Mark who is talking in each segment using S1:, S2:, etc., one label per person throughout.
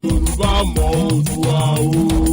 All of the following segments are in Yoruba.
S1: Yorùbá mọ̀ Oòduà o.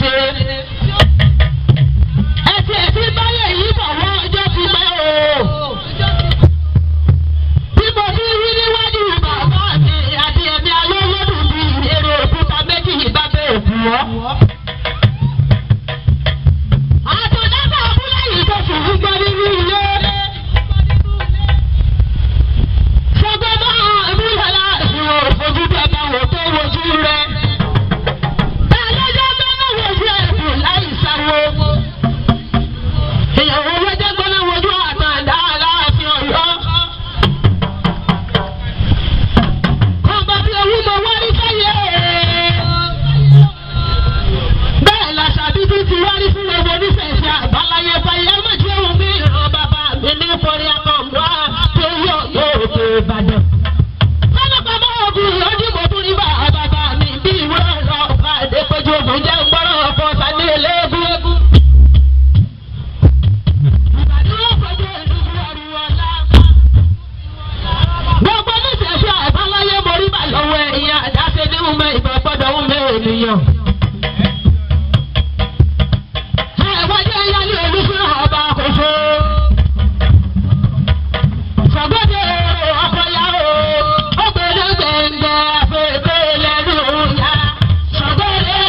S2: ṣe. ẹsẹ̀ tí báyẹ̀ yìí bọ̀ wọ́n ọjọ́ ti pẹ́ o. bí mo ti rí níwájú bàbá mi àti ẹ̀mí alólódùn bíi èrè òkúta méjì bá bẹ̀ òkú wọ́. àtọ̀dábà abúlé yìí tó sì ń gbọ́ nínú ilé. ṣọgbọ́n náà ìbúlẹ̀ láti wọ ojú bẹ́ẹ̀ máa wò tó wojú rẹ̀. ìyàwó wẹ́jẹ́ gbọ́nà wojú àtàndá aláàfin ọ̀yọ́. ọba bí ewu mo wárí sáyé. bẹ́ẹ̀ làṣàbí tún ti wárí fún gbogbo oníṣẹ̀ṣẹ̀ àbáláyé báyìí ẹ̀mọ́jú ohun bí ìran bàbá mi ní forí akọ̀wá tó yọ òkè Ìbàdàn. lọ́nà bàbá ògùn ìyọ́jú mo tún ní bàbá mi bí ìwé ọ̀rọ̀ ọ̀pá àdépẹ́jọ ògùn jẹ́ ń gbọ́rọ̀ ọ̀pọ̀ sani eléégún. gbogbo níṣẹ̀ṣẹ̀ àbáláyé borí bà lọ́wọ́ ẹ̀yìn àdáṣe ní ọmọ ìbọn gbọ́dọ̀ ń mẹ́ ènìyàn. ẹ̀wọ́jẹ́ yálé olúfúnra ọba àkóso. ṣàgbọ́dẹ̀ ọkọ̀ yá o ó gbẹ̀dẹ̀ gbẹ̀ngẹ̀ àfẹ́fẹ́ lẹ́nu ya. ṣàgbọ́dẹ̀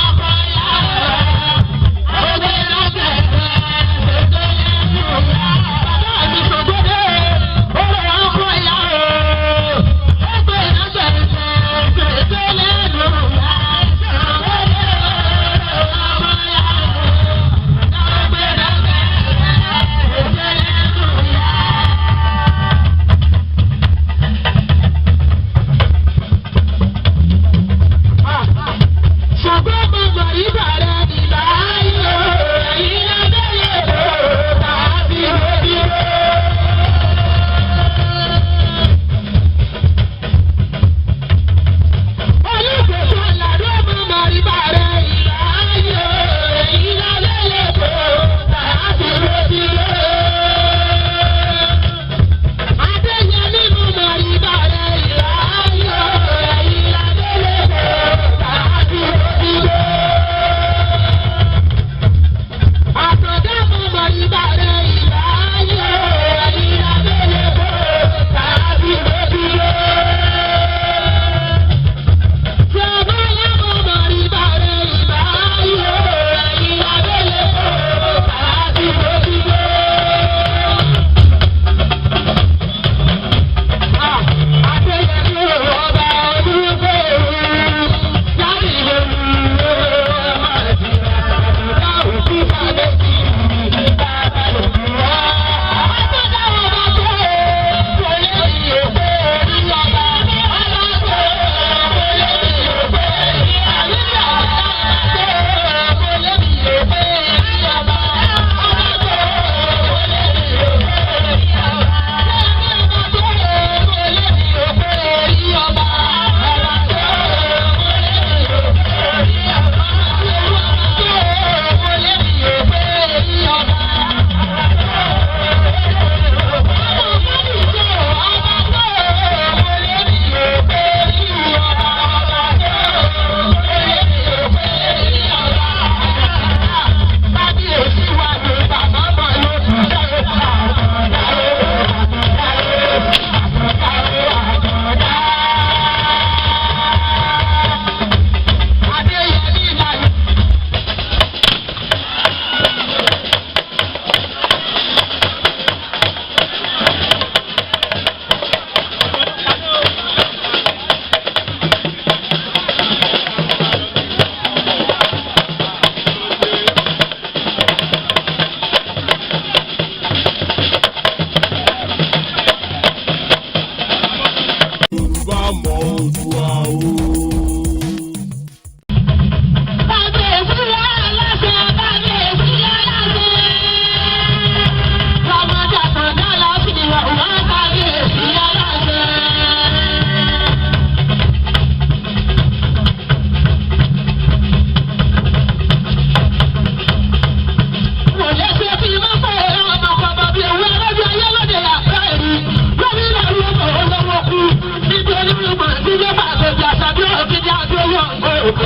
S2: ọkọ̀ yá o ó gbẹ̀dẹ̀ gbẹ̀ngẹ̀ àfẹ́fẹ́ lẹ́nu ya. bàbá mi ṣàgbọ́dẹ̀.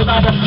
S3: Ìbàdàn.